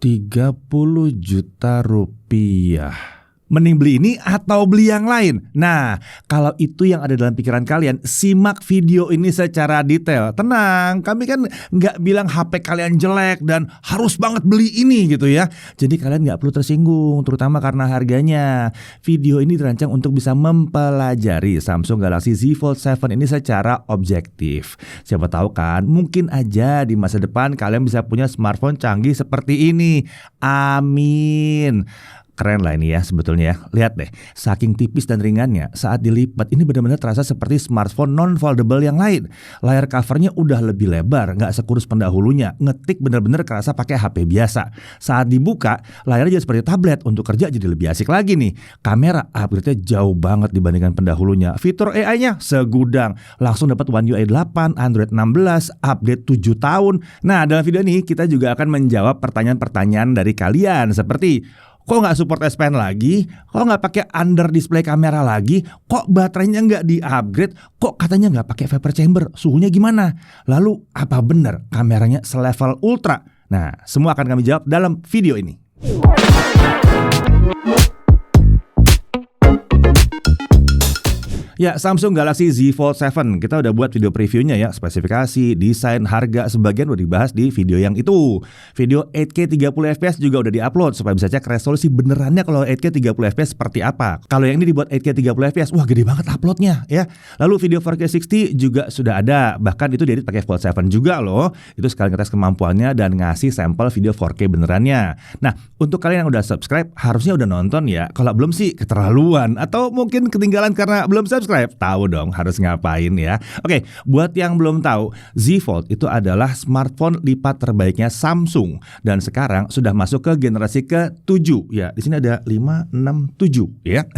Rp30 juta. Mending beli ini atau beli yang lain? Nah, kalau itu yang ada dalam pikiran kalian, simak video ini secara detail. Tenang, kami kan nggak bilang HP kalian jelek dan harus banget beli ini gitu ya. Jadi kalian nggak perlu tersinggung, terutama karena harganya. Video ini dirancang untuk bisa mempelajari Samsung Galaxy Z Fold 7 ini secara objektif. Siapa tahu kan, mungkin aja di masa depan kalian bisa punya smartphone canggih seperti ini. Amin. Keren lah ini ya sebetulnya ya. Lihat deh, saking tipis dan ringannya, saat dilipat ini benar-benar terasa seperti smartphone non-foldable yang lain. Layar covernya udah lebih lebar, nggak sekurus pendahulunya. Ngetik benar-benar kerasa pakai HP biasa. Saat dibuka, layarnya jadi seperti tablet. Untuk kerja jadi lebih asik lagi nih. Kamera upgrade-nya jauh banget dibandingkan pendahulunya. Fitur AI-nya segudang. Langsung dapat One UI 8, Android 16, update 7 tahun. Nah, dalam video ini kita juga akan menjawab pertanyaan-pertanyaan dari kalian seperti: kok nggak support S Pen lagi? Kok nggak pakai under display kamera lagi? Kok baterainya nggak di-upgrade? Kok katanya nggak pakai vapor chamber? Suhunya gimana? Lalu apa benar kameranya selevel ultra? Nah, semua akan kami jawab dalam video ini. Ya, Samsung Galaxy Z Fold 7. Kita udah buat video previewnya ya, spesifikasi, desain, harga, sebagian udah dibahas di video yang itu. Video 8K 30fps juga udah diupload supaya bisa cek resolusi benerannya kalau 8K 30fps seperti apa. Kalau yang ini dibuat 8K 30fps, wah gede banget uploadnya ya. Lalu video 4K 60 juga sudah ada, bahkan itu diedit pakai Fold 7 juga loh. Itu sekalian ngetes kemampuannya dan ngasih sampel video 4K benerannya. Nah, untuk kalian yang udah subscribe harusnya udah nonton ya. Kalau belum sih keterlaluan, atau mungkin ketinggalan karena belum subscribe. Tahu dong harus ngapain ya. Oke, buat yang belum tahu, Z Fold itu adalah smartphone lipat terbaiknya Samsung dan sekarang sudah masuk ke generasi ke-7 ya. Di sini ada 5, 6, 7 ya.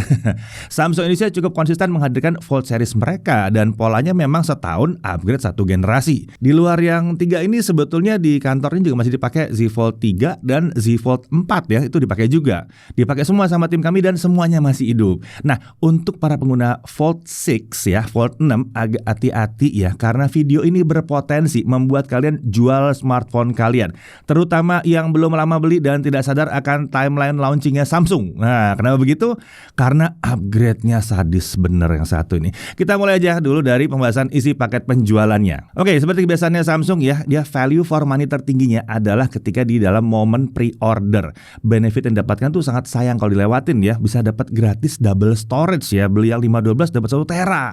Samsung Indonesia cukup konsisten menghadirkan Fold series mereka dan polanya memang setahun upgrade satu generasi. Di luar yang 3 ini sebetulnya di kantornya juga masih dipakai Z Fold 3 dan Z Fold 4 ya, itu dipakai juga. Dipakai semua sama tim kami dan semuanya masih hidup. Nah, untuk para pengguna Fold 6 ya, Fold 6 agak hati-hati ya, karena video ini berpotensi membuat kalian jual smartphone kalian, terutama yang belum lama beli dan tidak sadar akan timeline launchingnya Samsung. Nah, kenapa begitu? Karena upgrade-nya sadis bener yang satu ini. Kita mulai aja dulu dari pembahasan isi paket penjualannya. Oke, seperti kebiasaannya Samsung ya, dia value for money tertingginya adalah ketika di dalam momen pre-order. Benefit yang didapatkan tuh sangat sayang kalau dilewatin ya, bisa dapat gratis double storage ya, beli yang 512 dapat 1 tera.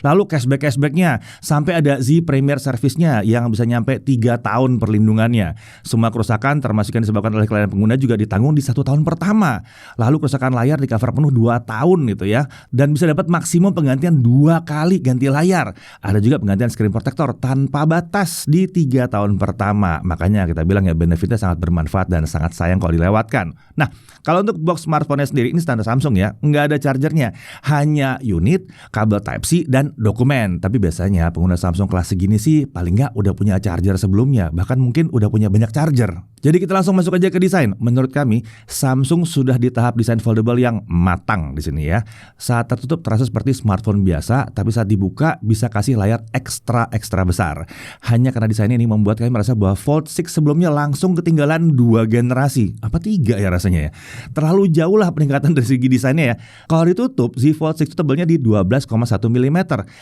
Lalu cashback-cashbacknya sampai ada Z Premier Service-nya yang bisa nyampe 3 tahun perlindungannya. Semua kerusakan termasuk yang disebabkan oleh klien pengguna juga ditanggung di 1 tahun pertama. Lalu kerusakan layar di cover penuh 2 tahun gitu ya. Dan bisa dapat maksimum penggantian 2 kali ganti layar. Ada juga penggantian screen protector tanpa batas di 3 tahun pertama. Makanya kita bilang ya, benefitnya sangat bermanfaat dan sangat sayang kalau dilewatkan. Nah, kalau untuk box smartphone-nya sendiri ini standar Samsung ya, nggak ada chargernya, hanya unit, kabel Type-C, dan dokumen. Tapi biasanya pengguna Samsung kelas segini sih paling nggak udah punya charger sebelumnya, bahkan mungkin udah punya banyak charger. Jadi kita langsung masuk aja ke desain. Menurut kami, Samsung sudah di tahap desain foldable yang matang di sini ya. Saat tertutup terasa seperti smartphone biasa, tapi saat dibuka bisa kasih layar ekstra besar. Hanya karena desain ini membuat kami merasa bahwa Fold 6 sebelumnya langsung ketinggalan 2 generasi. Apa 3 ya rasanya ya? Terlalu jauh lah peningkatan dari segi desainnya ya. Kalau ditutup, Z Fold 6 itu tebalnya di 12,1 mm.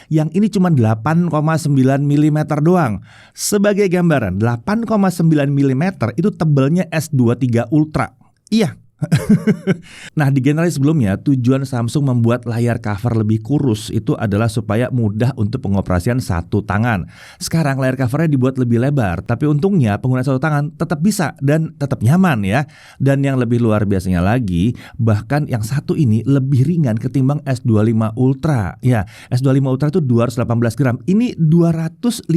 Yang ini cuma 8,9 mm doang. Sebagai gambaran, 8,9 mm itu tebelnya S23 Ultra. Iya. Nah, di generasi sebelumnya tujuan Samsung membuat layar cover lebih kurus itu adalah supaya mudah untuk pengoperasian satu tangan. Sekarang layar covernya dibuat lebih lebar, tapi untungnya pengguna satu tangan tetap bisa dan tetap nyaman ya. Dan yang lebih luar biasanya lagi, bahkan yang satu ini lebih ringan ketimbang S25 Ultra. Ya, S25 Ultra itu 218 gram, ini 215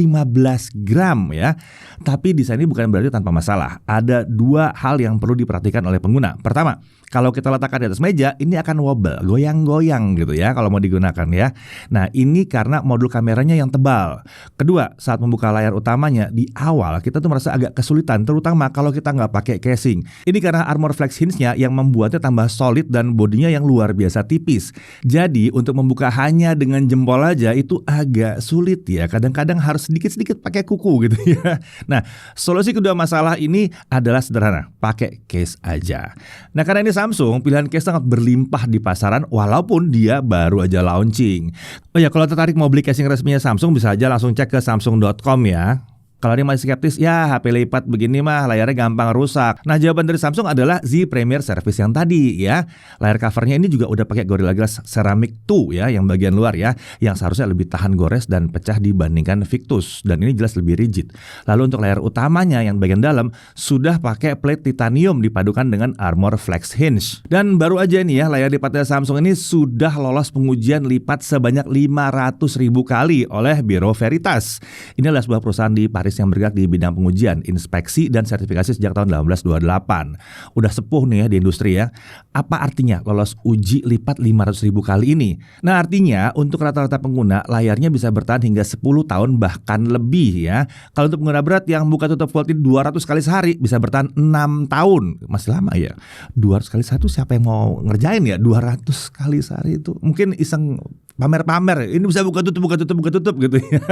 gram ya. Tapi desain ini bukan berarti tanpa masalah. Ada 2 hal yang perlu diperhatikan oleh pengguna. Pertama, kalau kita letakkan di atas meja, ini akan wobble, goyang-goyang gitu ya kalau mau digunakan ya. Nah, ini karena modul kameranya yang tebal. Kedua, saat membuka layar utamanya, di awal kita tuh merasa agak kesulitan, terutama kalau kita nggak pakai casing. Ini karena Armor Flex hinge-nya yang membuatnya tambah solid dan bodinya yang luar biasa tipis. Jadi, untuk membuka hanya dengan jempol aja itu agak sulit ya. Kadang-kadang harus sedikit-sedikit pakai kuku gitu ya. Nah, solusi kedua masalah ini adalah sederhana, pakai case aja. Nah, karena ini Samsung, pilihan case sangat berlimpah di pasaran walaupun dia baru aja launching. Oh ya, kalau tertarik mau beli casing resminya Samsung bisa aja langsung cek ke samsung.com ya. Kalau dia masih skeptis, ya HP lipat begini mah layarnya gampang rusak. Nah, jawaban dari Samsung adalah Z Premier Service yang tadi ya. Layar covernya ini juga udah pakai Gorilla Glass Ceramic 2 ya, yang bagian luar ya, yang seharusnya lebih tahan gores dan pecah dibandingkan Victus, dan ini jelas lebih rigid. Lalu untuk layar utamanya yang bagian dalam sudah pakai plate titanium dipadukan dengan Armor Flex hinge. Dan baru aja nih ya, layar lipatnya Samsung ini sudah lolos pengujian lipat sebanyak 500.000 kali oleh Bureau Veritas. Ini adalah sebuah perusahaan di Paris yang bergerak di bidang pengujian, inspeksi, dan sertifikasi sejak tahun 1828. Udah sepuh nih ya di industri ya. Apa artinya lolos uji lipat 500.000 kali ini? Nah, artinya untuk rata-rata pengguna layarnya bisa bertahan hingga 10 tahun bahkan lebih ya. Kalau untuk pengguna berat yang buka tutup voltage 200 kali sehari bisa bertahan 6 tahun. Masih lama ya. 200 kali sehari itu siapa yang mau ngerjain ya? 200 kali sehari itu mungkin iseng pamer-pamer. Ini bisa buka tutup gitu ya.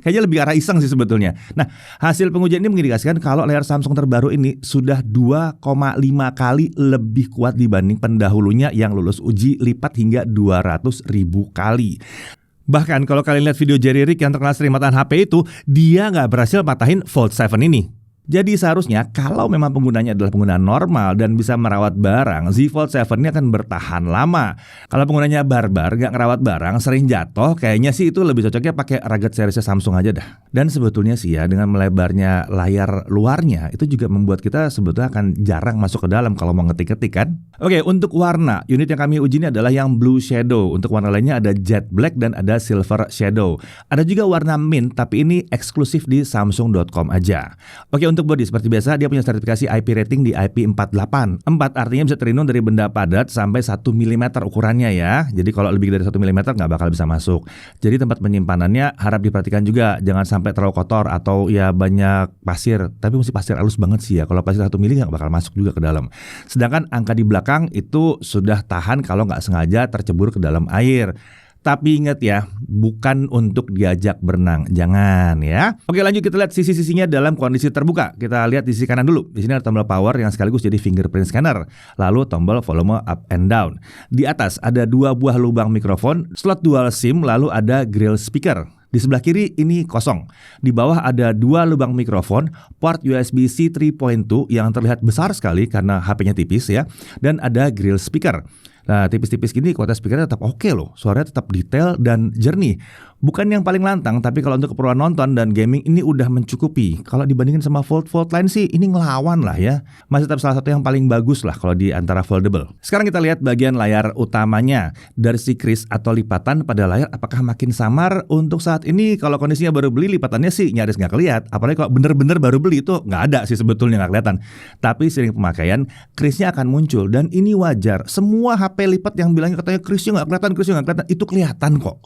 Kayaknya lebih arah iseng sih sebetulnya. Nah, hasil pengujian ini mengindikasikan kalau layar Samsung terbaru ini sudah 2,5 kali lebih kuat dibanding pendahulunya yang lulus uji lipat hingga 200.000 kali. Bahkan kalau kalian lihat video Jerry Rig yang terkenal sering matahin HP itu, dia nggak berhasil matahin Fold 7 ini. Jadi seharusnya kalau memang penggunanya adalah pengguna normal dan bisa merawat barang, Z Fold 7 ini akan bertahan lama. Kalau penggunanya barbar, gak ngerawat barang, sering jatuh, kayaknya sih itu lebih cocoknya pakai rugged seriesnya Samsung aja dah. Dan sebetulnya sih ya, dengan melebarnya layar luarnya, itu juga membuat kita sebetulnya akan jarang masuk ke dalam kalau mau ngetik-ngetik kan. Oke, untuk warna, unit yang kami uji ini adalah yang Blue Shadow. Untuk warna lainnya ada Jet Black dan ada Silver Shadow. Ada juga warna Mint, tapi ini eksklusif di samsung.com aja. Oke, untuk body seperti biasa dia punya sertifikasi IP rating di IP48. 4 artinya bisa terlindung dari benda padat sampai 1 mm ukurannya ya. Jadi kalau lebih dari 1 mm nggak bakal bisa masuk. Jadi tempat penyimpanannya harap diperhatikan juga, jangan sampai terlalu kotor atau ya banyak pasir. Tapi mesti pasir halus banget sih ya. Kalau pasir 1 mm nggak bakal masuk juga ke dalam. Sedangkan angka di belakang itu sudah tahan kalau nggak sengaja tercebur ke dalam air. Tapi ingat ya, bukan untuk diajak berenang, jangan ya. Oke, lanjut kita lihat sisi-sisinya dalam kondisi terbuka. Kita lihat di sisi kanan dulu. Di sini ada tombol power yang sekaligus jadi fingerprint scanner. Lalu tombol volume up and down. Di atas ada 2 buah lubang mikrofon, slot dual SIM, lalu ada grill speaker. Di sebelah kiri ini kosong. Di bawah ada 2 lubang mikrofon, port USB-C 3.2 yang terlihat besar sekali karena HP-nya tipis ya, dan ada grill speaker. Nah, tipis-tipis gini kualitas speakernya tetap oke loh. Suaranya tetap detail dan jernih. Bukan yang paling lantang, tapi kalau untuk keperluan nonton dan gaming ini udah mencukupi. Kalau dibandingin sama Fold lain sih ini ngelawan lah ya. Masih tetap salah satu yang paling bagus lah kalau di antara foldable. Sekarang kita lihat bagian layar utamanya. Dari si kris atau lipatan pada layar apakah makin samar? Untuk saat ini kalau kondisinya baru beli, lipatannya sih nyaris nggak kelihatan. Apalagi kalau bener-bener baru beli itu nggak ada sih sebetulnya, nggak kelihatan. Tapi sering pemakaian, krisnya akan muncul dan ini wajar. Semua HP lipat yang bilangnya katanya krisnya nggak kelihatan, itu kelihatan kok.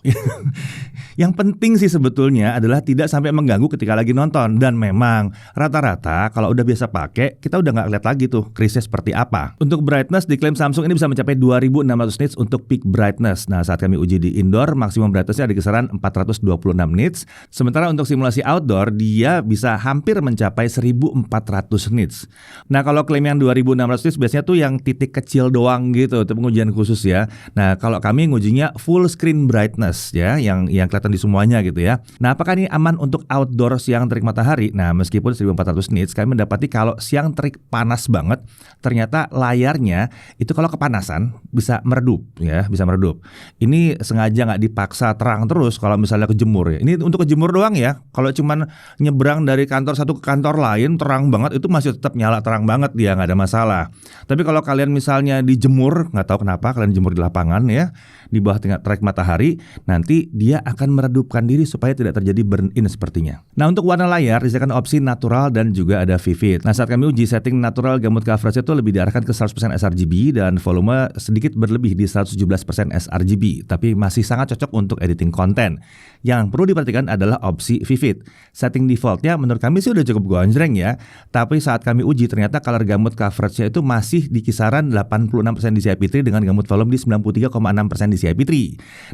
Yang penting sih sebetulnya adalah tidak sampai mengganggu ketika lagi nonton. Dan memang rata-rata kalau udah biasa pakai, kita udah nggak lihat lagi tuh krisnya seperti apa. Untuk brightness diklaim Samsung ini bisa mencapai 2600 nits untuk peak brightness. Nah, saat kami uji di indoor, maksimum brightnessnya ada di kisaran 426 nits. Sementara untuk simulasi outdoor, dia bisa hampir mencapai 1400 nits. Nah, kalau klaim yang 2600 nits biasanya tuh yang titik kecil doang gitu, itu pengujian khusus ya. Nah, kalau kami ngujinya full screen brightness ya, yang kelihatan di semuanya gitu ya. Nah, apakah ini aman untuk outdoor siang terik matahari? Nah, meskipun 1400 nits, kami mendapati kalau siang terik panas banget, ternyata layarnya itu kalau kepanasan bisa meredup ya, bisa meredup. Ini sengaja nggak dipaksa terang terus kalau misalnya kejemur ya. Ini untuk kejemur doang ya. Kalau cuman nyebrang dari kantor satu ke kantor lain terang banget, itu masih tetap nyala terang banget dia, nggak ada masalah. Tapi kalau kalian misalnya dijemur, nggak tahu kenapa kalian jemur di lapangan ya, di bawah terik matahari, nanti dia akan meredupkan diri supaya tidak terjadi burn-in sepertinya. Nah, untuk warna layar disediakan opsi natural dan juga ada vivid. Nah, saat kami uji setting natural gamut coverage itu lebih diarahkan ke 100% sRGB dan volume sedikit berlebih di 117% sRGB, tapi masih sangat cocok untuk editing konten. Yang perlu diperhatikan adalah opsi vivid. Setting defaultnya menurut kami sih udah cukup gonjreng ya, tapi saat kami uji ternyata color gamut coverage-nya itu masih di kisaran 86% DCI-P3 dengan gamut volume di 93,6% DCI-P3.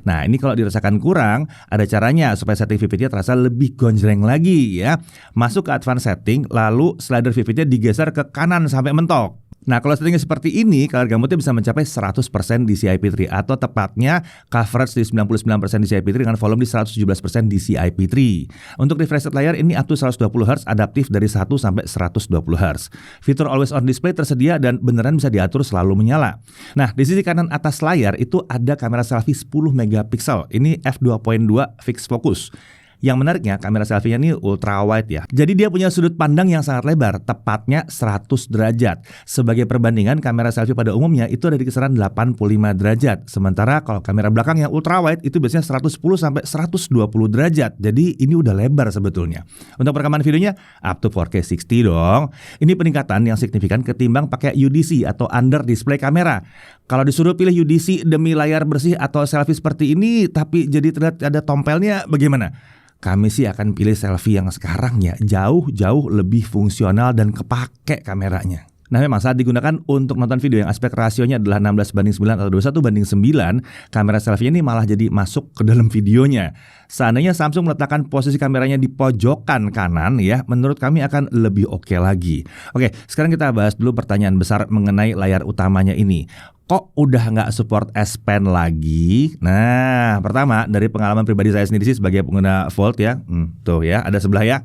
Nah, ini kalau dirasakan kurang, ada caranya supaya setting vividnya terasa lebih gonjreng lagi ya. Masuk ke advanced setting, lalu slider vividnya digeser ke kanan sampai mentok. Nah, kalau settingnya seperti ini, color gamutnya bisa mencapai 100% DCI-P3 atau tepatnya coverage di 99% DCI-P3 dengan volume di 117% DCI-P3. Untuk refresh rate layar ini up to 120Hz, adaptif dari 1 sampai 120Hz. Fitur always on display tersedia dan beneran bisa diatur selalu menyala. Nah, di sisi kanan atas layar itu ada kamera selfie 10 megapiksel. Ini f2.2 fixed focus. Yang menariknya kamera selfie-nya ini ultra wide ya. Jadi dia punya sudut pandang yang sangat lebar, tepatnya 100 derajat. Sebagai perbandingan, kamera selfie pada umumnya itu ada di kisaran 85 derajat. Sementara kalau kamera belakang yang ultra wide itu biasanya 110 sampai 120 derajat. Jadi ini udah lebar sebetulnya. Untuk perekaman videonya up to 4K 60 dong. Ini peningkatan yang signifikan ketimbang pakai UDC atau under display kamera. Kalau disuruh pilih UDC demi layar bersih atau selfie seperti ini tapi jadi terlihat ada tompelnya, bagaimana? Kami sih akan pilih selfie yang sekarang ya, jauh lebih fungsional dan kepake kameranya. Nah, memang saat digunakan untuk nonton video yang aspek rasionya adalah 16:9 atau 21:9, kamera selfie ini malah jadi masuk ke dalam videonya. Seandainya Samsung meletakkan posisi kameranya di pojokan kanan ya, menurut kami akan lebih oke lagi. Oke, sekarang kita bahas dulu pertanyaan besar mengenai layar utamanya ini. Kok udah nggak support S Pen lagi? Nah, pertama dari pengalaman pribadi saya sendiri sih sebagai pengguna Fold ya, tuh ya ada sebelah ya.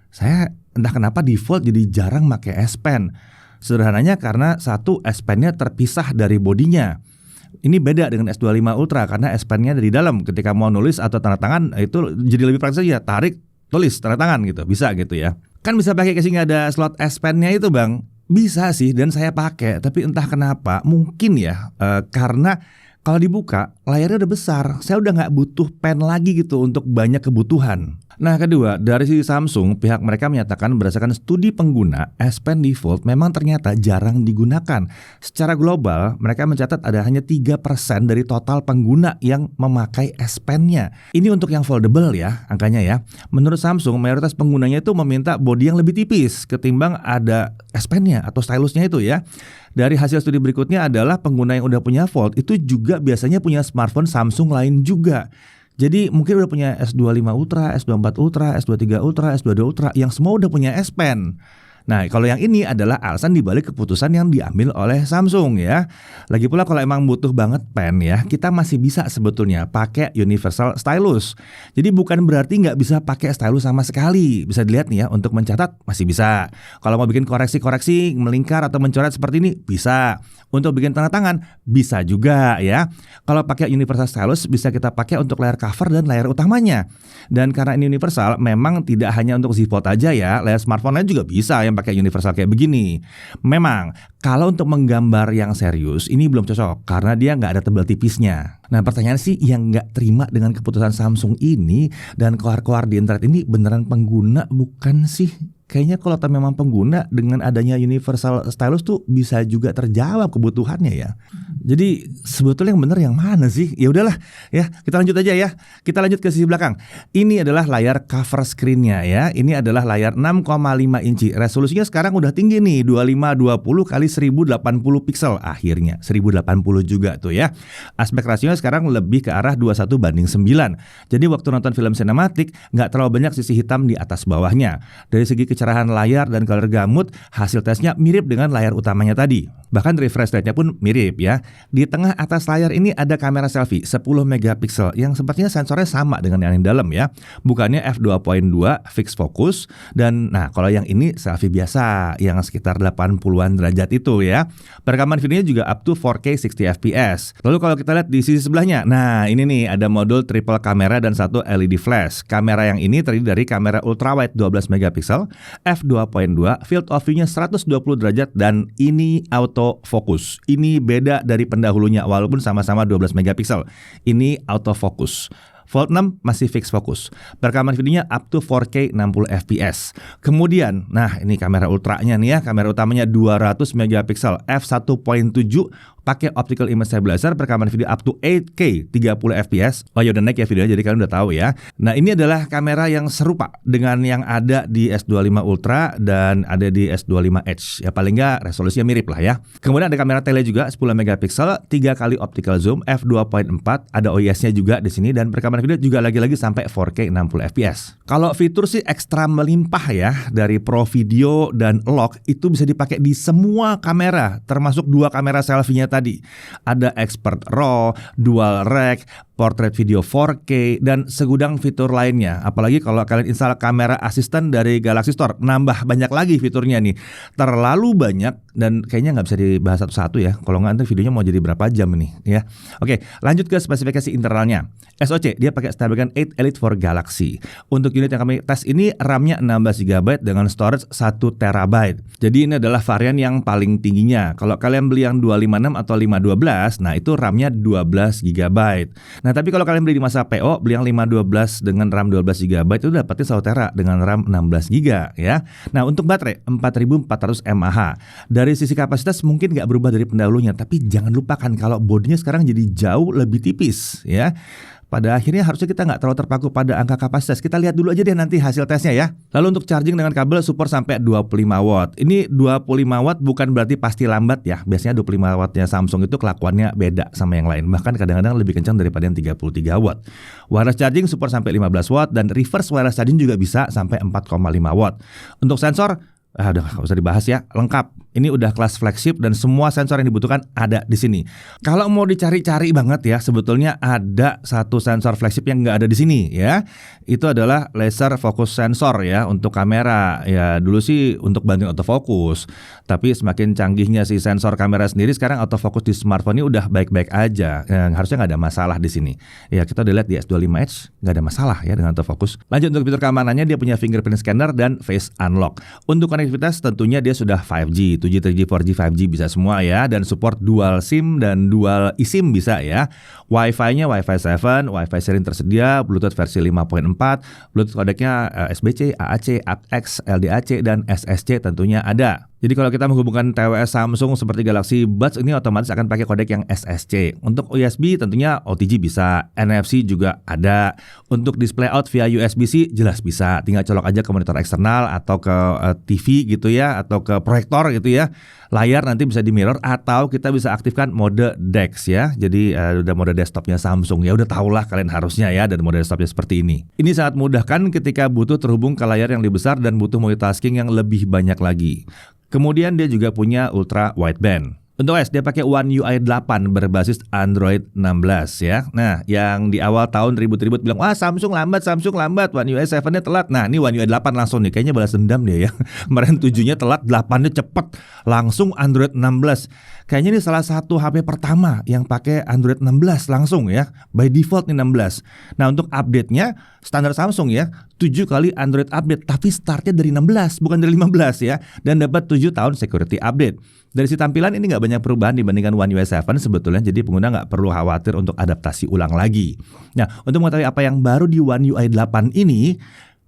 Saya entah kenapa default jadi jarang pakai S Pen. Sederhananya karena satu, S Pen-nya terpisah dari bodinya. Ini beda dengan S25 Ultra karena S Pen-nya dari dalam. Ketika mau nulis atau tanda tangan itu jadi lebih praktis aja, tarik, tulis, tanda tangan gitu, bisa gitu ya. Kan bisa pakai casing ada slot S Pen-nya itu bang. Bisa sih dan saya pakai, tapi entah kenapa mungkin ya karena kalau dibuka layarnya udah besar, saya udah nggak butuh pen lagi gitu untuk banyak kebutuhan. Nah, kedua, dari sisi Samsung, pihak mereka menyatakan berdasarkan studi pengguna, S Pen default memang ternyata jarang digunakan. Secara global, mereka mencatat ada hanya 3% dari total pengguna yang memakai S Pen-nya. Ini untuk yang foldable ya, angkanya ya. Menurut Samsung, mayoritas penggunanya itu meminta bodi yang lebih tipis ketimbang ada S Pen-nya atau stylusnya itu ya. Dari hasil studi berikutnya adalah pengguna yang udah punya Fold itu juga biasanya punya smartphone Samsung lain juga. Jadi mungkin udah punya S25 Ultra, S24 Ultra, S23 Ultra, S22 Ultra yang semua udah punya S Pen. Nah, kalau yang ini adalah alasan dibalik keputusan yang diambil oleh Samsung ya. Lagi pula kalau emang butuh banget pen ya, kita masih bisa sebetulnya pakai universal stylus. Jadi bukan berarti nggak bisa pakai stylus sama sekali. Bisa dilihat nih ya, untuk mencatat masih bisa. Kalau mau bikin koreksi-koreksi, melingkar atau mencoret seperti ini, bisa. Untuk bikin tanda tangan, bisa juga ya. Kalau pakai universal stylus bisa kita pakai untuk layar cover dan layar utamanya. Dan karena ini universal, memang tidak hanya untuk Z Fold aja ya, layar smartphone lain juga bisa yang pakai universal kayak begini. Memang kalau untuk menggambar yang serius ini belum cocok karena dia nggak ada tebal tipisnya. Nah, pertanyaan sih yang nggak terima dengan keputusan Samsung ini dan keluar-keluar di internet ini beneran pengguna bukan sih? Kayaknya kalau memang pengguna dengan adanya universal stylus tuh bisa juga terjawab kebutuhannya ya. Jadi sebetulnya yang benar yang mana sih? Ya udahlah ya, kita lanjut aja ya. Kita lanjut ke sisi belakang. Ini adalah layar cover screen-nya ya. Ini adalah layar 6,5 inci. Resolusinya sekarang udah tinggi nih, 2520 x 1080 piksel. Akhirnya 1080 juga tuh ya. Aspek rasionya sekarang lebih ke arah 21:9. Jadi waktu nonton film sinematik nggak terlalu banyak sisi hitam di atas bawahnya. Dari segi kecerahan layar dan color gamut, hasil tesnya mirip dengan layar utamanya tadi. Bahkan refresh rate-nya pun mirip ya. Di tengah atas layar ini ada kamera selfie 10 megapiksel yang sepertinya sensornya sama dengan yang di dalam ya. Bukannya f2.2 fixed focus dan nah kalau yang ini selfie biasa yang sekitar 80-an derajat itu ya. Perekaman videonya juga up to 4K 60 fps. Lalu kalau kita lihat di sisi sebelahnya, nah ini nih ada modul triple kamera dan satu LED flash. Kamera yang ini terdiri dari kamera ultrawide 12 megapiksel, f2.2, field of view-nya 120 derajat dan ini auto fokus. Ini beda dari pendahulunya walaupun sama-sama 12 megapiksel. Ini auto fokus. Fold 6 masih fix fokus. Perekaman videonya up to 4K 60 fps. Kemudian, nah ini kamera ultranya nih ya, kamera utamanya 200 megapiksel f1.7 pakai optical image stabilizer, perekaman video up to 8K 30 fps. Oh ya udah naik ya videonya, jadi kalian udah tahu ya. Nah ini adalah kamera yang serupa dengan yang ada di S25 Ultra dan ada di S25 Edge. Ya paling nggak resolusinya mirip lah ya. Kemudian ada kamera tele juga 10 megapiksel, 3 kali optical zoom f2.4, ada OIS-nya juga di sini dan perekaman video juga lagi-lagi sampai 4K 60 fps. Kalau fitur sih ekstra melimpah ya, dari Pro Video dan Lock itu bisa dipakai di semua kamera, termasuk 2 kamera selfie-nya tadi. Ada Expert RAW, Dual Rec, Portrait Video 4K, dan segudang fitur lainnya. Apalagi kalau kalian install kamera asisten dari Galaxy Store, nambah banyak lagi fiturnya nih. Terlalu banyak dan kayaknya nggak bisa dibahas satu-satu ya. Kalau nggak nanti videonya mau jadi berapa jam nih ya. Oke, lanjut ke spesifikasi internalnya. SoC dia pakai Snapdragon 8 Elite for Galaxy. Untuk unit yang kami tes ini RAM-nya 16 GB dengan storage 1 TB. Jadi ini adalah varian yang paling tingginya. Kalau kalian beli yang 256 atau 512, nah itu RAM-nya 12 GB. Nah tapi kalau kalian beli di masa PO, beli yang 512 dengan RAM 12 GB itu dapatnya 1 TB dengan RAM 16 GB ya. Nah untuk baterai 4400 mAh. Dari sisi kapasitas mungkin nggak berubah dari pendahulunya, tapi jangan lupakan kalau bodinya sekarang jadi jauh lebih tipis ya. Pada akhirnya harusnya kita nggak terlalu terpaku pada angka kapasitas. Kita lihat dulu aja deh nanti hasil tesnya ya. Lalu untuk charging dengan kabel support sampai 25 watt. Ini 25 watt bukan berarti pasti lambat ya. Biasanya 25 wattnya Samsung itu kelakuannya beda sama yang lain. Bahkan kadang-kadang lebih kencang daripada yang 33 watt. Wireless charging support sampai 15 watt dan reverse wireless charging juga bisa sampai 4,5 watt. Untuk sensor, udah nggak usah dibahas ya, lengkap. Ini udah kelas flagship dan semua sensor yang dibutuhkan ada di sini. Kalau mau dicari-cari banget ya, sebetulnya ada satu sensor flagship yang nggak ada di sini ya. Itu adalah laser focus sensor ya untuk kamera. Ya dulu sih untuk bantuin autofocus. Tapi semakin canggihnya si sensor kamera sendiri, sekarang autofocus di smartphone ini udah baik-baik aja. Harusnya nggak ada masalah di sini. Ya kita udah lihat di S25 Edge nggak ada masalah ya dengan autofocus. Lanjut untuk fitur keamanannya, dia punya fingerprint scanner dan face unlock. Untuk konektivitas tentunya dia sudah 5G, 2G, 3G, 4G, 5G bisa semua ya, dan support dual SIM dan dual eSIM bisa ya. Wi-Fi-nya Wi-Fi 7, Wi-Fi sharing tersedia, Bluetooth versi 5.4, Bluetooth kodeknya SBC, AAC, APX, LDAC dan SSC tentunya ada. Jadi kalau kita menghubungkan TWS Samsung seperti Galaxy Buds ini otomatis akan pakai kodek yang SSC. Untuk USB tentunya OTG bisa, NFC juga ada. Untuk display out via USB-C jelas bisa. Tinggal colok aja ke monitor eksternal atau ke TV gitu ya, atau ke proyektor gitu ya. Layar nanti bisa di mirror atau kita bisa aktifkan mode DeX ya. Jadi udah mode desktopnya Samsung ya, udah tahulah kalian harusnya ya, dan mode desktopnya seperti ini. Ini sangat memudahkan ketika butuh terhubung ke layar yang lebih besar dan butuh multitasking yang lebih banyak lagi. Kemudian dia juga punya ultra wideband. Untuk OS dia pakai One UI 8 berbasis Android 16 ya. Nah, yang di awal tahun ribut-ribut bilang, wah Samsung lambat, One UI 7-nya telat. Nah, ini One UI 8 langsung nih, kayaknya balas dendam dia ya. Kemarin 7-nya telat, 8-nya cepet, langsung Android 16. Kayaknya ini salah satu HP pertama yang pakai Android 16 langsung ya. By default nih 16. Nah, untuk update-nya standar Samsung ya, 7 kali Android update, tapi startnya dari 16 bukan dari 15 ya, dan dapat 7 tahun security update. Dari si tampilan ini nggak banyak perubahan dibandingkan One UI 7 sebetulnya, jadi pengguna nggak perlu khawatir untuk adaptasi ulang lagi. Nah, untuk mengetahui apa yang baru di One UI 8 ini,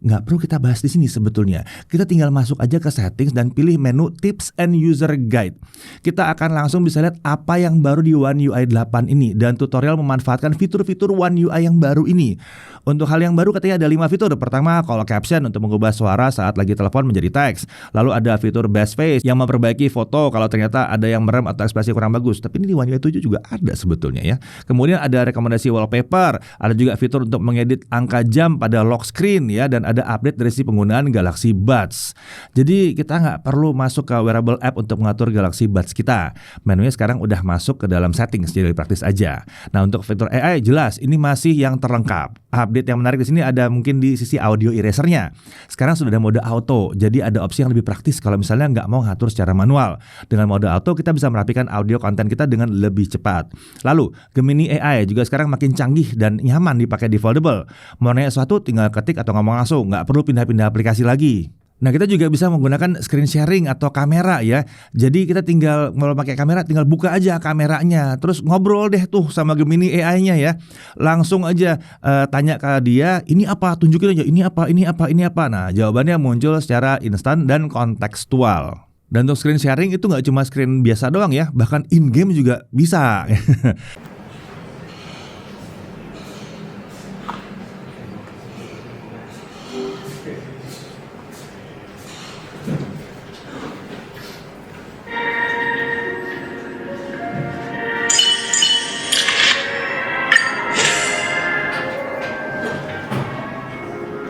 nggak perlu kita bahas di sini sebetulnya. Kita tinggal masuk aja ke settings dan pilih menu Tips and User Guide. Kita akan langsung bisa lihat apa yang baru di One UI 8 ini dan tutorial memanfaatkan fitur-fitur One UI yang baru ini. Untuk hal yang baru katanya ada 5 fitur. Pertama, call caption untuk mengubah suara saat lagi telepon menjadi teks. Lalu ada fitur best face yang memperbaiki foto kalau ternyata ada yang merem atau ekspresi kurang bagus. Tapi ini di One UI 7 juga ada sebetulnya ya. Kemudian ada rekomendasi wallpaper. Ada juga fitur untuk mengedit angka jam pada lock screen ya, dan ada update dari si penggunaan Galaxy Buds. Jadi kita nggak perlu masuk ke wearable app untuk mengatur Galaxy Buds kita. Menunya sekarang udah masuk ke dalam settings, jadi lebih praktis aja. Nah, untuk fitur AI jelas ini masih yang terlengkap. Update yang menarik di sini ada mungkin di sisi audio erasernya. Sekarang sudah ada mode auto, jadi ada opsi yang lebih praktis kalau misalnya nggak mau ngatur secara manual. Dengan mode auto kita bisa merapikan audio konten kita dengan lebih cepat. Lalu Gemini AI juga sekarang makin canggih dan nyaman dipakai di foldable. Mau nanya sesuatu tinggal ketik atau ngomong langsung, nggak perlu pindah-pindah aplikasi lagi. Nah, kita juga bisa menggunakan screen sharing atau kamera ya. Jadi kita tinggal kalau pakai kamera tinggal buka aja kameranya, terus ngobrol deh tuh sama Gemini AI-nya ya. Langsung aja tanya ke dia, ini apa? Tunjukin aja, ini apa, ini apa, ini apa. Nah, jawabannya muncul secara instan dan kontekstual. Dan untuk screen sharing itu nggak cuma screen biasa doang ya, bahkan in game juga bisa.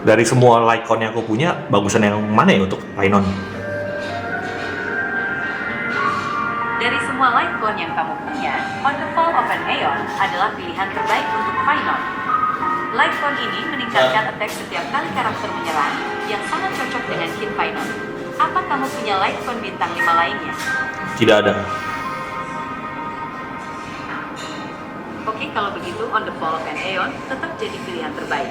Dari semua Lycon yang aku punya, bagusan yang mana ya untuk Rhinon? Dari semua Lycon yang kamu punya, Wonderful Open Aeon adalah pilihan terbaik untuk Rhinon. Lycon ini meningkatkan attack setiap kali karakter menyerang, yang sangat cocok dengan kit Rhinon. Apa kamu punya Lycon bintang 5 lainnya? Tidak ada. Oke, kalau begitu Wonderful Open Aeon tetap jadi pilihan terbaik.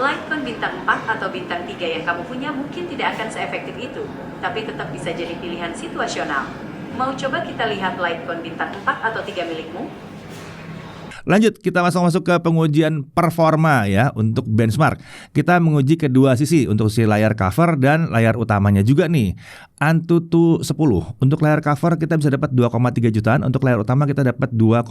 Lycon bintang 4 atau bintang 3 yang kamu punya mungkin tidak akan seefektif itu, tapi tetap bisa jadi pilihan situasional. Mau coba kita lihat Lycon bintang 4 atau 3 milikmu? Lanjut, kita masuk ke pengujian performa ya untuk benchmark. Kita menguji kedua sisi untuk si layar cover dan layar utamanya juga nih. Antutu 10. Untuk layar cover kita bisa dapat 2,3 jutaan, untuk layar utama kita dapat 2,1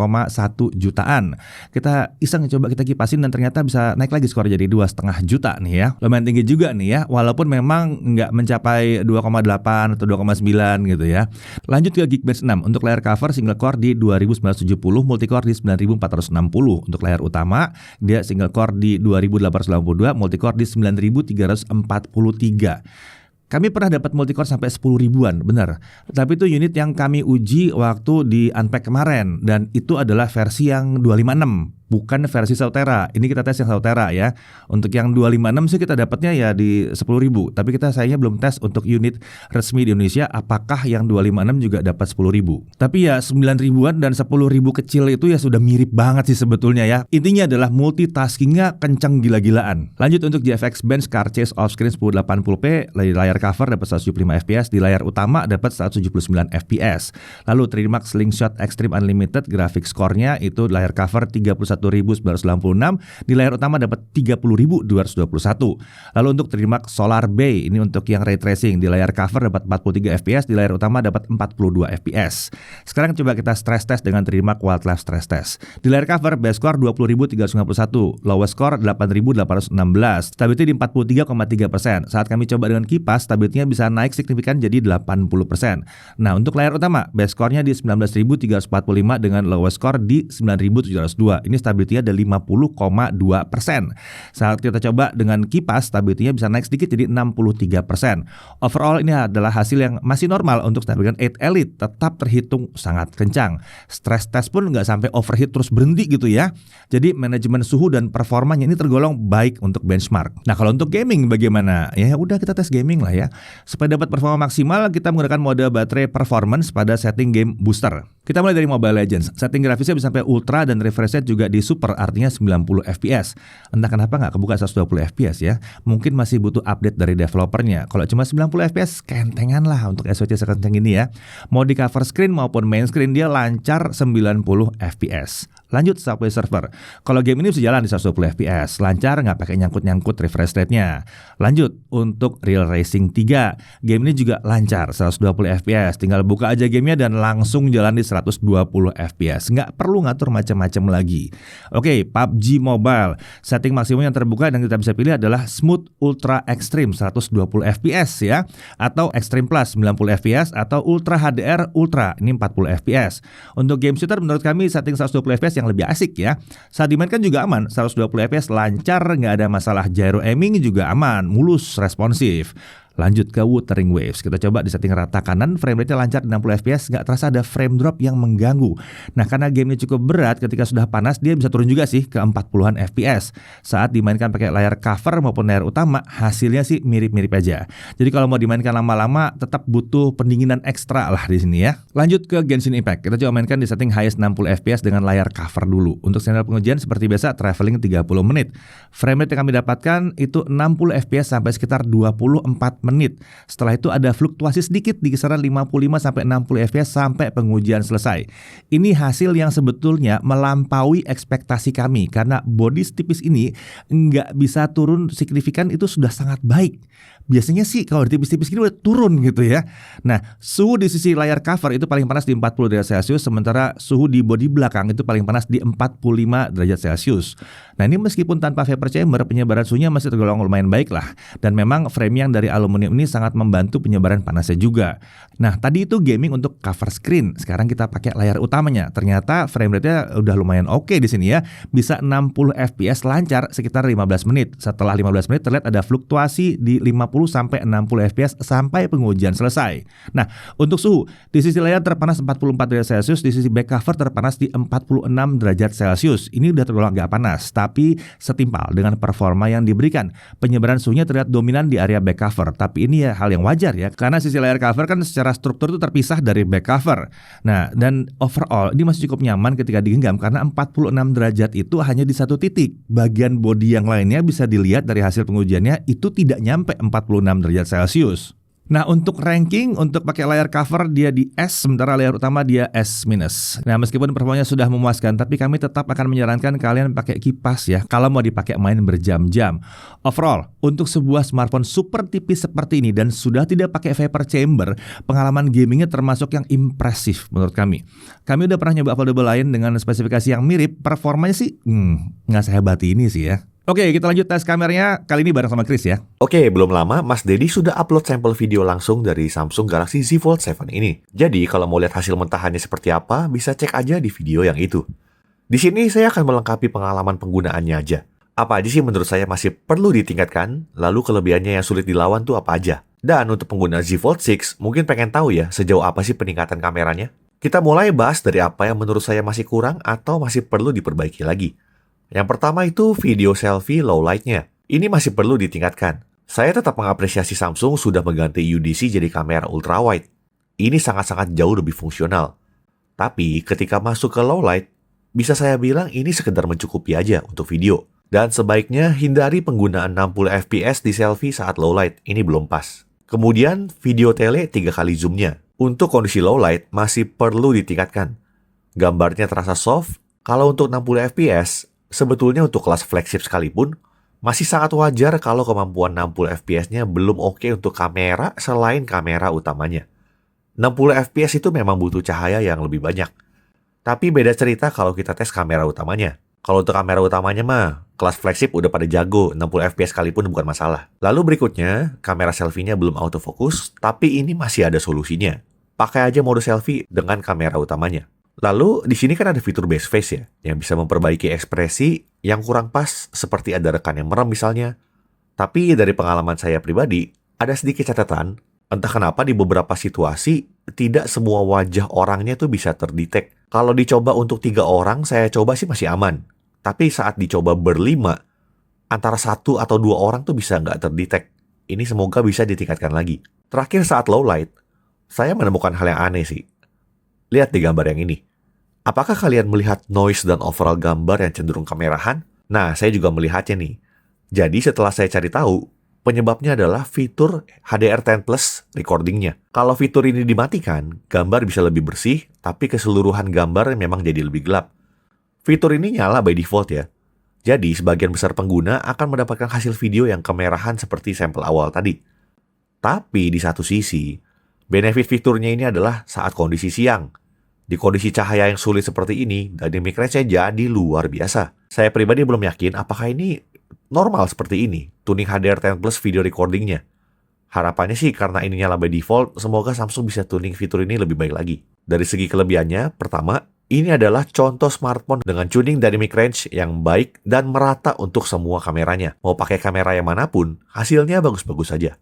jutaan. Kita iseng coba kita kipasin dan ternyata bisa naik lagi skor jadi 2,5 juta nih ya. Lumayan tinggi juga nih ya, walaupun memang nggak mencapai 2,8 atau 2,9 gitu ya. Lanjut ke Geekbench 6. Untuk layar cover single core di 2970, multicore di 9460. Untuk layar utama dia single core di 2882, multicore di 9343. Kami pernah dapat multicore sampai 10 ribuan, benar. Tapi itu unit yang kami uji waktu di Unpack kemarin, dan itu adalah versi yang 256. Bukan versi Sautera. Ini kita tes yang Sautera ya. Untuk yang 256 sih kita dapatnya ya di 10.000. Tapi kita sayangnya belum tes untuk unit resmi di Indonesia apakah yang 256 juga dapat 10.000. Tapi ya 9.000-an dan 10.000 kecil itu ya sudah mirip banget sih sebetulnya ya. Intinya adalah multitaskingnya kencang gila-gilaan. Lanjut untuk GFX Bench Car Chase Offscreen 1080p, layar cover dapat 175 fps, di layar utama dapat 179 fps. Lalu 3D Max Slingshot Extreme Unlimited graphics score-nya itu layar cover 31.986, di layar utama dapat 30.221. Lalu untuk 3D Max Solar Bay, ini untuk yang ray tracing, di layar cover dapat 43 fps, di layar utama dapat 42 fps. Sekarang coba kita stress test dengan 3D Max Wildlife Stress Test. Di layar cover base score 20.351, lowest score 8.816, stability di 43,3%. Saat kami coba dengan kipas, stability-nya bisa naik signifikan jadi 80%. Nah, untuk layar utama base score-nya di 19.345 dengan lowest score di 9.702. Ini stability-nya ada 50,2%. Saat kita coba dengan kipas, stability-nya bisa naik sedikit jadi 63%. Overall ini adalah hasil yang masih normal untuk Snapdragon 8 Elite, tetap terhitung sangat kencang. Stress test pun nggak sampai overheat terus berhenti gitu ya. Jadi manajemen suhu dan performanya ini tergolong baik untuk benchmark. Nah, kalau untuk gaming bagaimana? Ya udah kita tes gaming lah ya. Supaya dapat performa maksimal, kita menggunakan mode baterai performance pada setting game booster. Kita mulai dari Mobile Legends. Setting grafisnya bisa sampai ultra dan refresh rate juga di super, artinya 90 fps. Entah kenapa nggak kebuka 120 fps ya. Mungkin masih butuh update dari developernya. Kalau cuma 90 fps, kentengan lah untuk SoC sekencang ini ya. Mau di cover screen maupun main screen dia lancar 90 fps. Lanjut Subway Surfer. Kalau game ini bisa jalan di 120 fps, lancar nggak pakai nyangkut-nyangkut refresh rate-nya. Lanjut untuk Real Racing 3. Game ini juga lancar 120 fps, tinggal buka aja gamenya dan langsung jalan di 120 fps. Nggak perlu ngatur macam-macam lagi. Oke, PUBG Mobile. Setting maksimum yang terbuka dan kita bisa pilih adalah Smooth Ultra Extreme 120 fps ya, atau Extreme Plus 90 fps, atau Ultra HDR Ultra ini 40 fps. Untuk game shooter menurut kami setting 120 fps yang lebih asik ya. Saat dimainkan juga aman, 120 fps lancar, nggak ada masalah gyro aiming juga aman, mulus, responsif. Lanjut ke Wuthering Waves. Kita coba di setting rata kanan, frame rate-nya lancar di 60 fps, nggak terasa ada frame drop yang mengganggu. Nah, karena gamenya cukup berat, ketika sudah panas dia bisa turun juga sih ke 40-an fps. Saat dimainkan pakai layar cover maupun layar utama, hasilnya sih mirip-mirip aja. Jadi kalau mau dimainkan lama-lama, tetap butuh pendinginan ekstra lah di sini ya. Lanjut ke Genshin Impact. Kita coba mainkan di setting highest 60 fps dengan layar cover dulu. Untuk channel pengujian seperti biasa, traveling 30 menit. Frame rate yang kami dapatkan itu 60 fps sampai sekitar 24 menit. Setelah itu ada fluktuasi sedikit di kisaran 55 sampai 60 fps sampai pengujian selesai. Ini hasil yang sebetulnya melampaui ekspektasi kami karena body tipis ini nggak bisa turun signifikan, itu sudah sangat baik. Biasanya sih kalau di tipis-tipis gini udah turun gitu ya. Nah, suhu di sisi layar cover itu paling panas di 40 derajat Celcius, sementara suhu di bodi belakang itu paling panas di 45 derajat Celcius. Nah, ini meskipun tanpa vapor chamber, penyebaran suhunya masih tergolong lumayan baik lah. Dan memang frame yang dari aluminium ini sangat membantu penyebaran panasnya juga. Nah, tadi itu gaming untuk cover screen. Sekarang kita pakai layar utamanya. Ternyata frame rate-nya udah lumayan oke di sini ya. Bisa 60 fps lancar sekitar 15 menit. Setelah 15 menit terlihat ada fluktuasi di 50 sampai 60 fps sampai pengujian selesai. Nah, untuk suhu, di sisi layar terpanas 44 derajat Celcius, di sisi back cover terpanas di 46 derajat Celcius. Ini udah tergolong agak panas, tapi setimpal dengan performa yang diberikan. Penyebaran suhunya terlihat dominan di area back cover, tapi ini ya hal yang wajar ya, karena sisi layar cover kan secara struktur itu terpisah dari back cover. Nah, dan overall ini masih cukup nyaman ketika digenggam karena 46 derajat itu hanya di satu titik. Bagian bodi yang lainnya bisa dilihat dari hasil pengujiannya itu tidak nyampe 46 derajat Celcius. Nah, untuk ranking, untuk pakai layar cover dia di S, sementara layar utama dia S-. Nah, meskipun performanya sudah memuaskan, tapi kami tetap akan menyarankan kalian pakai kipas ya, kalau mau dipakai main berjam-jam. Overall, untuk sebuah smartphone super tipis seperti ini dan sudah tidak pakai vapor chamber, pengalaman gamingnya termasuk yang impresif menurut kami. Kami udah pernah nyoba foldable lain dengan spesifikasi yang mirip, performanya sih nggak sehebat ini sih ya. Oke, kita lanjut tes kameranya, kali ini bareng sama Chris ya. Oke, belum lama Mas Dedi sudah upload sampel video langsung dari Samsung Galaxy Z Fold 7 ini. Jadi, kalau mau lihat hasil mentahannya seperti apa, bisa cek aja di video yang itu. Di sini saya akan melengkapi pengalaman penggunaannya aja. Apa aja sih menurut saya masih perlu ditingkatkan, lalu kelebihannya yang sulit dilawan tuh apa aja. Dan untuk pengguna Z Fold 6, mungkin pengen tahu ya sejauh apa sih peningkatan kameranya. Kita mulai bahas dari apa yang menurut saya masih kurang atau masih perlu diperbaiki lagi. Yang pertama itu video selfie low light-nya. Ini masih perlu ditingkatkan. Saya tetap mengapresiasi Samsung sudah mengganti UDC jadi kamera ultrawide. Ini sangat-sangat jauh lebih fungsional. Tapi ketika masuk ke low light, bisa saya bilang ini sekedar mencukupi aja untuk video. Dan sebaiknya hindari penggunaan 60 fps di selfie saat low light. Ini belum pas. Kemudian video tele 3 kali zoom-nya. Untuk kondisi low light masih perlu ditingkatkan. Gambarnya terasa soft. Kalau untuk 60 fps, sebetulnya untuk kelas flagship sekalipun, masih sangat wajar kalau kemampuan 60 fps-nya belum oke untuk kamera selain kamera utamanya. 60 fps itu memang butuh cahaya yang lebih banyak. Tapi beda cerita kalau kita tes kamera utamanya. Kalau untuk kamera utamanya mah, kelas flagship udah pada jago, 60 fps sekalipun bukan masalah. Lalu berikutnya, kamera selfie-nya belum autofocus, tapi ini masih ada solusinya. Pakai aja mode selfie dengan kamera utamanya. Lalu, di sini kan ada fitur base face ya, yang bisa memperbaiki ekspresi yang kurang pas, seperti ada rekan yang merem misalnya. Tapi dari pengalaman saya pribadi, ada sedikit catatan, entah kenapa di beberapa situasi, tidak semua wajah orangnya tuh bisa terdetek. Kalau dicoba untuk 3 orang, saya coba sih masih aman. Tapi saat dicoba berlima, antara 1 atau 2 orang tuh bisa nggak terdetek. Ini semoga bisa ditingkatkan lagi. Terakhir saat low light, saya menemukan hal yang aneh sih. Lihat di gambar yang ini. Apakah kalian melihat noise dan overall gambar yang cenderung kamerahan? Nah, saya juga melihatnya nih. Jadi setelah saya cari tahu, penyebabnya adalah fitur HDR10 Plus recordingnya. Kalau fitur ini dimatikan, gambar bisa lebih bersih, tapi keseluruhan gambar memang jadi lebih gelap. Fitur ini nyala by default ya. Jadi sebagian besar pengguna akan mendapatkan hasil video yang kemerahan seperti sampel awal tadi. Tapi di satu sisi, benefit fiturnya ini adalah saat kondisi siang. Di kondisi cahaya yang sulit seperti ini, dynamic range-nya jadi luar biasa. Saya pribadi belum yakin apakah ini normal seperti ini, tuning HDR10 Plus video recordingnya. Harapannya sih karena ini nyala by default, semoga Samsung bisa tuning fitur ini lebih baik lagi. Dari segi kelebihannya, pertama, ini adalah contoh smartphone dengan tuning dynamic range yang baik dan merata untuk semua kameranya. Mau pakai kamera yang manapun, hasilnya bagus-bagus saja.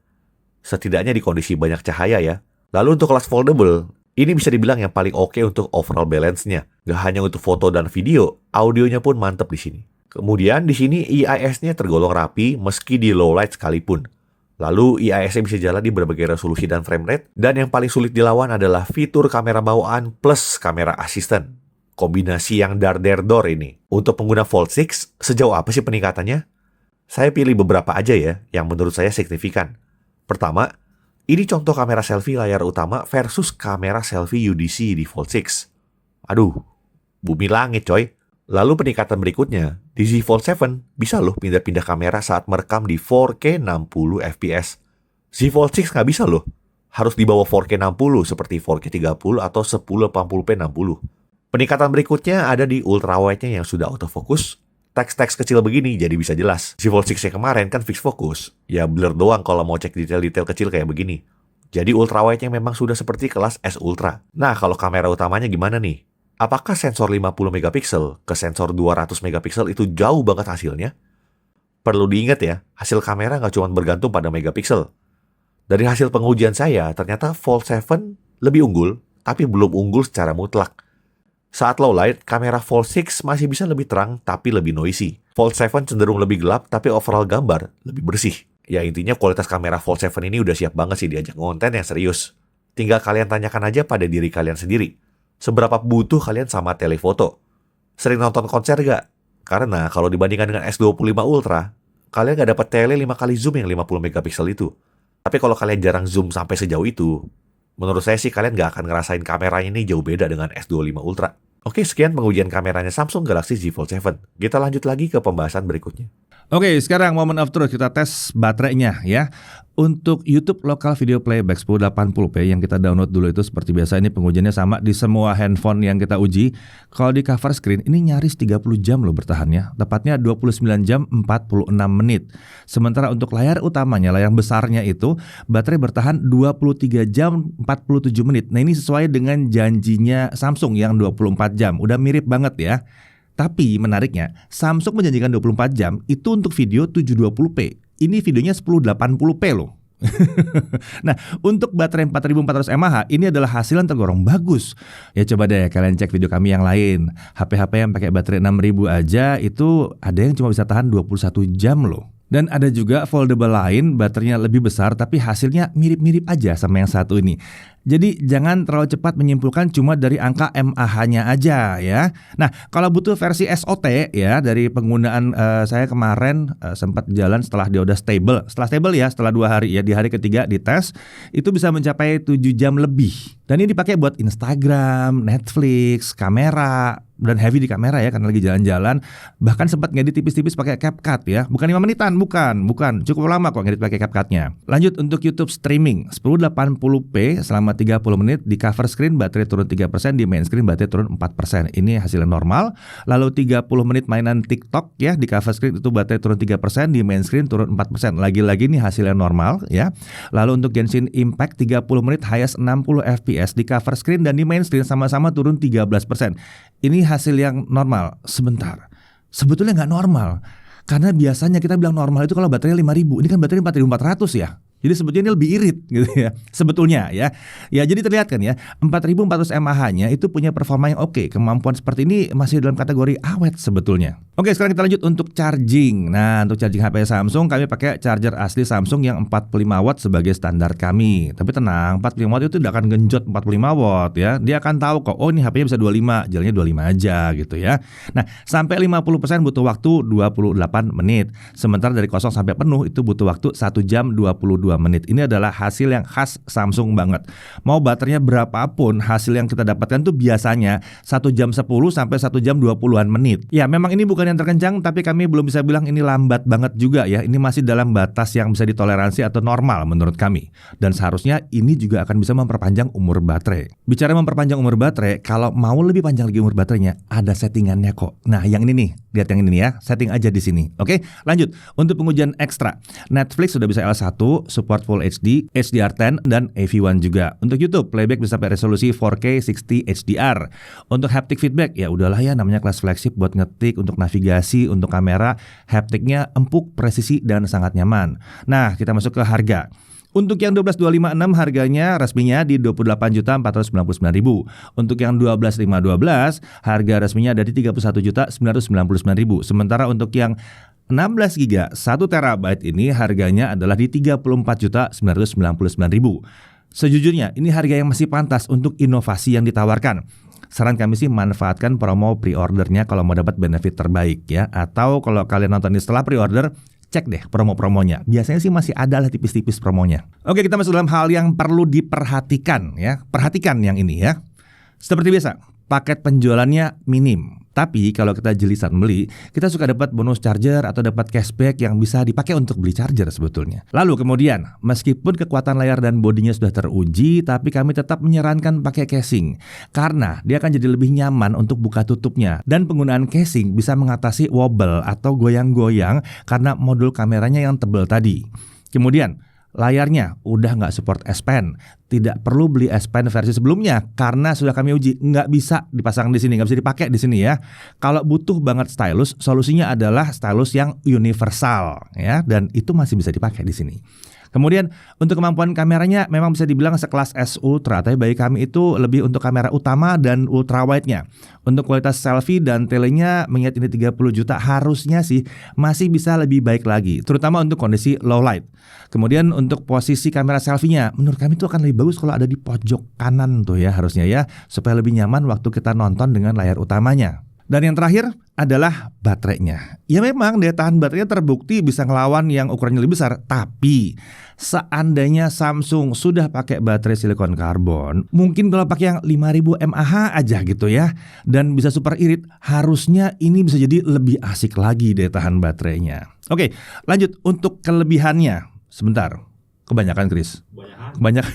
Setidaknya di kondisi banyak cahaya ya. Lalu untuk kelas foldable, ini bisa dibilang yang paling oke untuk overall balance-nya. Gak hanya untuk foto dan video, audionya pun mantep di sini. Kemudian di sini EIS-nya tergolong rapi meski di low light sekalipun. Lalu EIS-nya bisa jalan di berbagai resolusi dan frame rate. Dan yang paling sulit dilawan adalah fitur kamera bawaan plus kamera assistant. Kombinasi yang dar-der-dor ini. Untuk pengguna Fold 6, sejauh apa sih peningkatannya? Saya pilih beberapa aja ya, yang menurut saya signifikan. Pertama, ini contoh kamera selfie layar utama versus kamera selfie UDC di Fold 6. Aduh, bumi langit coy. Lalu peningkatan berikutnya, di Z Fold 7 bisa loh pindah-pindah kamera saat merekam di 4K 60 fps. Z Fold 6 nggak bisa loh. Harus di bawah 4K 60 seperti 4K 30 atau 1080p 60. Peningkatan berikutnya ada di ultrawide-nya yang sudah autofocus. Teks-teks kecil begini jadi bisa jelas. Z Fold 6 yang kemarin kan fix fokus. Ya blur doang kalau mau cek detail-detail kecil kayak begini. Jadi ultrawide-nya memang sudah seperti kelas S Ultra. Nah, kalau kamera utamanya gimana nih? Apakah sensor 50 megapiksel ke sensor 200 megapiksel itu jauh banget hasilnya? Perlu diingat ya, hasil kamera nggak cuma bergantung pada megapiksel. Dari hasil pengujian saya, ternyata Fold 7 lebih unggul, tapi belum unggul secara mutlak. Saat low light, kamera Fold 6 masih bisa lebih terang, tapi lebih noisy. Fold 7 cenderung lebih gelap, tapi overall gambar lebih bersih. Ya intinya kualitas kamera Fold 7 ini udah siap banget sih diajak konten yang serius. Tinggal kalian tanyakan aja pada diri kalian sendiri. Seberapa butuh kalian sama telefoto? Sering nonton konser gak? Karena kalau dibandingkan dengan S25 Ultra, kalian gak dapat tele 5 kali zoom yang 50 megapiksel itu. Tapi kalau kalian jarang zoom sampai sejauh itu, menurut saya sih kalian gak akan ngerasain kameranya ini jauh beda dengan S25 Ultra. Oke, sekian pengujian kameranya Samsung Galaxy Z Fold 7. Kita lanjut lagi ke pembahasan berikutnya. Oke, sekarang moment of truth, kita tes baterainya ya. Untuk YouTube Local Video Playback 1080p yang kita download dulu itu seperti biasa, ini pengujiannya sama di semua handphone yang kita uji. Kalau di cover screen ini nyaris 30 jam loh bertahannya, tepatnya 29 jam 46 menit. Sementara untuk layar utamanya, layar besarnya itu baterai bertahan 23 jam 47 menit. Nah ini sesuai dengan janjinya Samsung yang 24 jam, udah mirip banget ya. Tapi menariknya, Samsung menjanjikan 24 jam itu untuk video 720p. Ini videonya 1080p loh. Nah, untuk baterai 4400 mAh ini adalah hasil yang tergolong bagus. Ya coba deh kalian cek video kami yang lain. HP-HP yang pakai baterai 6000 aja itu ada yang cuma bisa tahan 21 jam loh. Dan ada juga foldable lain, baterainya lebih besar tapi hasilnya mirip-mirip aja sama yang satu ini. Jadi jangan terlalu cepat menyimpulkan cuma dari angka mAh-nya aja ya. Nah, kalau butuh versi SOT ya dari penggunaan saya kemarin sempat jalan setelah dia udah stable. Setelah stable ya, setelah 2 hari ya, di hari ketiga dites itu bisa mencapai 7 jam lebih. Dan ini dipakai buat Instagram, Netflix, kamera, dan heavy di kamera ya karena lagi jalan-jalan. Bahkan sempat ngedit tipis-tipis pakai CapCut ya. Bukan 5 menitan, bukan. Cukup lama kok ngedit pakai CapCut-nya. Lanjut untuk YouTube streaming 1080p selama 30 menit. Di cover screen baterai turun 3%, di main screen baterai turun 4%. Ini hasilnya normal. Lalu 30 menit mainan TikTok ya, di cover screen itu baterai turun 3%, di main screen turun 4%. Lagi-lagi ini hasilnya normal ya. Lalu untuk Genshin Impact 30 menit highest 60 fps di cover screen dan di main screen sama-sama turun 13%. Ini hasil yang normal. Sebentar, sebetulnya nggak normal. Karena biasanya kita bilang normal itu kalau baterainya 5000. Ini kan baterai 4400 ya. Jadi sebetulnya ini lebih irit gitu ya. Sebetulnya ya. Ya jadi terlihat kan ya, 4400 mAh-nya itu punya performa yang oke. Kemampuan seperti ini masih dalam kategori awet sebetulnya. Oke, sekarang kita lanjut untuk charging. Nah, untuk charging HP Samsung kami pakai charger asli Samsung yang 45 watt sebagai standar kami. Tapi tenang, 45 watt itu tidak akan genjot 45 watt ya. Dia akan tahu kok, oh ini HP-nya bisa 25, jalannya 25 aja gitu ya. Nah, sampai 50% butuh waktu 28 menit. Sementara dari kosong sampai penuh itu butuh waktu 1 jam 22 menit. Ini adalah hasil yang khas Samsung banget. Mau baterainya berapapun, hasil yang kita dapatkan tuh biasanya 1 jam 10 sampai 1 jam 20-an menit. Ya, memang ini bukan yang terkencang, tapi kami belum bisa bilang ini lambat banget juga ya. Ini masih dalam batas yang bisa ditoleransi atau normal menurut kami. Dan seharusnya ini juga akan bisa memperpanjang umur baterai. Bicara memperpanjang umur baterai, kalau mau lebih panjang lagi umur baterainya, ada settingannya kok. Nah, yang ini nih, lihat yang ini ya. Setting aja di sini. Oke, lanjut. Untuk pengujian ekstra, Netflix sudah bisa L1, support Full HD, HDR10, dan AV1 juga. Untuk YouTube, playback bisa sampai resolusi 4K 60 HDR. Untuk haptic feedback, ya udahlah ya, namanya kelas flagship buat ngetik, untuk navigasi, untuk kamera, haptiknya empuk, presisi, dan sangat nyaman. Nah, kita masuk ke harga. Untuk yang 12256 harganya resminya di 28.499.000. Untuk yang 12512 harga resminya ada di 31.999.000. Sementara untuk yang 16 GB 1 TB ini harganya adalah di 34.999.000. Sejujurnya ini harga yang masih pantas untuk inovasi yang ditawarkan. Saran kami sih manfaatkan promo pre-ordernya kalau mau dapat benefit terbaik ya. Atau kalau kalian nonton ini setelah pre-order, cek deh promo-promonya. Biasanya sih masih ada lah tipis-tipis promonya. Oke, kita masuk dalam hal yang perlu diperhatikan ya. Perhatikan yang ini ya. Seperti biasa, paket penjualannya minim. Tapi kalau kita jelisan beli, kita suka dapat bonus charger atau dapat cashback yang bisa dipakai untuk beli charger sebetulnya. Lalu kemudian, meskipun kekuatan layar dan bodinya sudah teruji, tapi kami tetap menyarankan pakai casing. Karena dia akan jadi lebih nyaman untuk buka tutupnya. Dan penggunaan casing bisa mengatasi wobble atau goyang-goyang karena modul kameranya yang tebal tadi. Kemudian, layarnya udah nggak support S Pen, tidak perlu beli S Pen versi sebelumnya karena sudah kami uji nggak bisa dipasang di sini, nggak bisa dipakai di sini ya. Kalau butuh banget stylus, solusinya adalah stylus yang universal ya, dan itu masih bisa dipakai di sini. Kemudian untuk kemampuan kameranya memang bisa dibilang sekelas S Ultra, tapi bagi kami itu lebih untuk kamera utama dan ultra wide-nya. Untuk kualitas selfie dan telenya mengingat ini 30 juta harusnya sih masih bisa lebih baik lagi, terutama untuk kondisi low light. Kemudian untuk posisi kamera selfie-nya menurut kami itu akan lebih bagus kalau ada di pojok kanan tuh ya harusnya ya, supaya lebih nyaman waktu kita nonton dengan layar utamanya. Dan yang terakhir adalah baterainya. Ya memang daya tahan baterainya terbukti bisa ngelawan yang ukurannya lebih besar. Tapi seandainya Samsung sudah pakai baterai silikon karbon, mungkin kalau pakai yang 5000 mAh aja gitu ya, dan bisa super irit, harusnya ini bisa jadi lebih asik lagi daya tahan baterainya. Oke, lanjut untuk kelebihannya. Sebentar, kebanyakan Chris. Kebanyakan.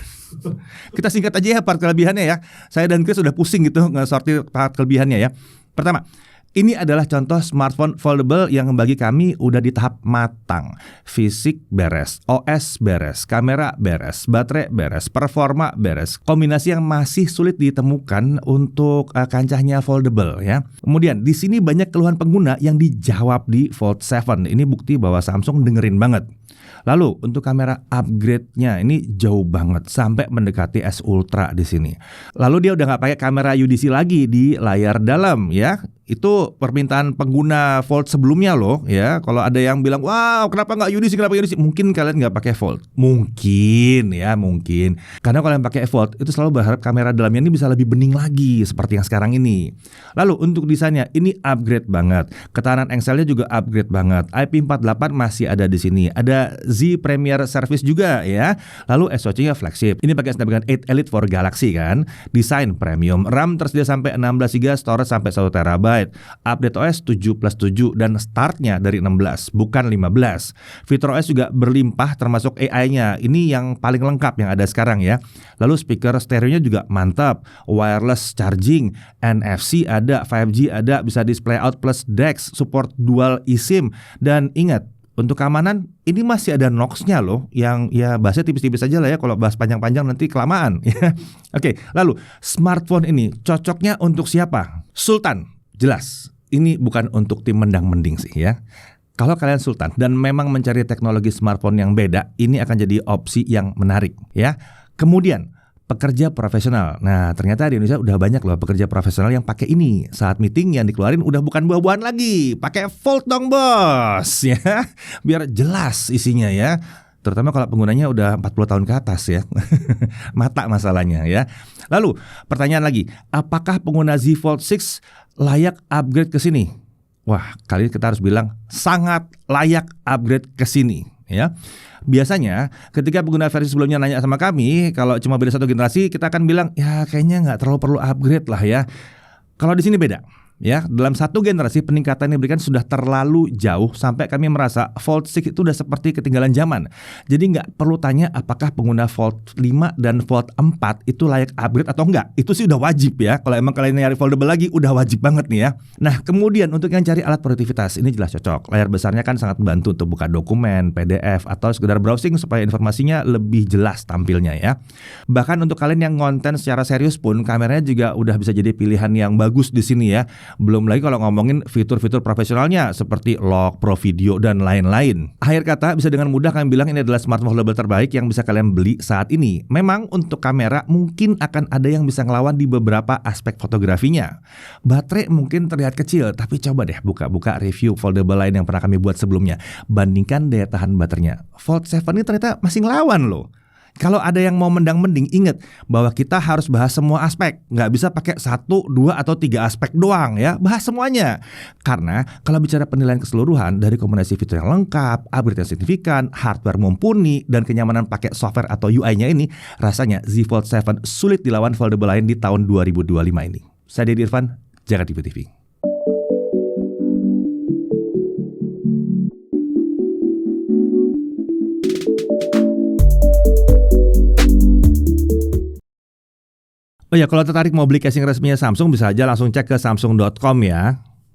Kita singkat aja ya part kelebihannya ya. Saya dan Chris udah pusing gitu nge-sortir part kelebihannya ya. Pertama, ini adalah contoh smartphone foldable yang bagi kami udah di tahap matang. Fisik beres, OS beres, kamera beres, baterai beres, performa beres. Kombinasi yang masih sulit ditemukan untuk kancahnya foldable ya. Kemudian di sini banyak keluhan pengguna yang dijawab di Fold 7. Ini bukti bahwa Samsung dengerin banget. Lalu untuk kamera upgrade-nya ini jauh banget sampai mendekati S Ultra di sini. Lalu dia udah nggak pakai kamera UDC lagi di layar dalam ya. Itu permintaan pengguna Fold sebelumnya loh ya. Kalau ada yang bilang, wow kenapa nggak UDC, kenapa UDC? Mungkin kalian nggak pakai Fold. Mungkin ya, mungkin. Karena kalau yang pakai Fold itu selalu berharap kamera dalamnya ini bisa lebih bening lagi seperti yang sekarang ini. Lalu untuk desainnya ini upgrade banget. Ketahanan engselnya juga upgrade banget. IP48 masih ada di sini. Ada Z Premier Service juga ya. Lalu SoC-nya flagship. Ini pakai Snapdragon 8 Elite for Galaxy kan. Desain premium. RAM tersedia sampai 16GB, storage sampai 1TB. Update OS 7+7 dan startnya dari 16 bukan 15. Fitur OS juga berlimpah termasuk AI-nya. Ini yang paling lengkap yang ada sekarang ya. Lalu speaker stereonya juga mantap. Wireless charging, NFC ada, 5G ada, bisa display out plus DeX, support dual eSIM. Dan ingat, untuk keamanan ini masih ada Knox-nya loh, yang ya bahasnya tipis-tipis aja lah ya, kalau bahas panjang-panjang nanti kelamaan. Oke, lalu smartphone ini cocoknya untuk siapa? Sultan. Jelas, ini bukan untuk tim mendang-mending sih ya. Kalau kalian sultan dan memang mencari teknologi smartphone yang beda, ini akan jadi opsi yang menarik ya. Kemudian, pekerja profesional. Nah, ternyata di Indonesia udah banyak loh pekerja profesional yang pakai ini. Saat meeting yang dikeluarin udah bukan buah-buahan lagi, pakai Fold dong bos ya. Biar jelas isinya ya. Terutama kalau penggunanya udah 40 tahun ke atas ya. Mata masalahnya ya. Lalu pertanyaan lagi, apakah pengguna Z Fold 6 layak upgrade ke sini? Wah, kali ini kita harus bilang sangat layak upgrade ke sini ya. Biasanya ketika pengguna versi sebelumnya nanya sama kami, kalau cuma beda satu generasi, kita akan bilang ya kayaknya nggak terlalu perlu upgrade lah ya. Kalau di sini beda. Ya, dalam satu generasi peningkatan yang diberikan sudah terlalu jauh sampai kami merasa Fold 6 itu udah seperti ketinggalan zaman. Jadi nggak perlu tanya apakah pengguna Fold 5 dan Fold 4 itu layak upgrade atau enggak. Itu sih udah wajib ya. Kalau emang kalian nyari foldable lagi udah wajib banget nih ya. Nah, kemudian untuk yang cari alat produktivitas ini jelas cocok. Layar besarnya kan sangat membantu untuk buka dokumen, PDF atau sekedar browsing supaya informasinya lebih jelas tampilnya ya. Bahkan untuk kalian yang konten secara serius pun kameranya juga udah bisa jadi pilihan yang bagus di sini ya. Belum lagi kalau ngomongin fitur-fitur profesionalnya seperti lock, pro video, dan lain-lain. Akhir kata bisa dengan mudah kami bilang ini adalah smartphone foldable terbaik yang bisa kalian beli saat ini. Memang untuk kamera mungkin akan ada yang bisa ngelawan di beberapa aspek fotografinya. Baterai mungkin terlihat kecil, tapi coba deh buka-buka review foldable lain yang pernah kami buat sebelumnya. Bandingkan daya tahan baterainya. Fold 7 ini ternyata masih ngelawan loh. Kalau ada yang mau mendang-mending, ingat bahwa kita harus bahas semua aspek. Nggak bisa pakai 1, 2, atau 3 aspek doang ya. Bahas semuanya. Karena kalau bicara penilaian keseluruhan dari kombinasi fitur yang lengkap, upgrade yang signifikan, hardware mumpuni, dan kenyamanan pakai software atau UI-nya ini, rasanya Z Fold 7 sulit dilawan foldable lain di tahun 2025 ini. Saya Dedi Irfan, Jaga TV. Oh ya, kalau tertarik mau beli casing resminya Samsung bisa aja langsung cek ke samsung.com ya.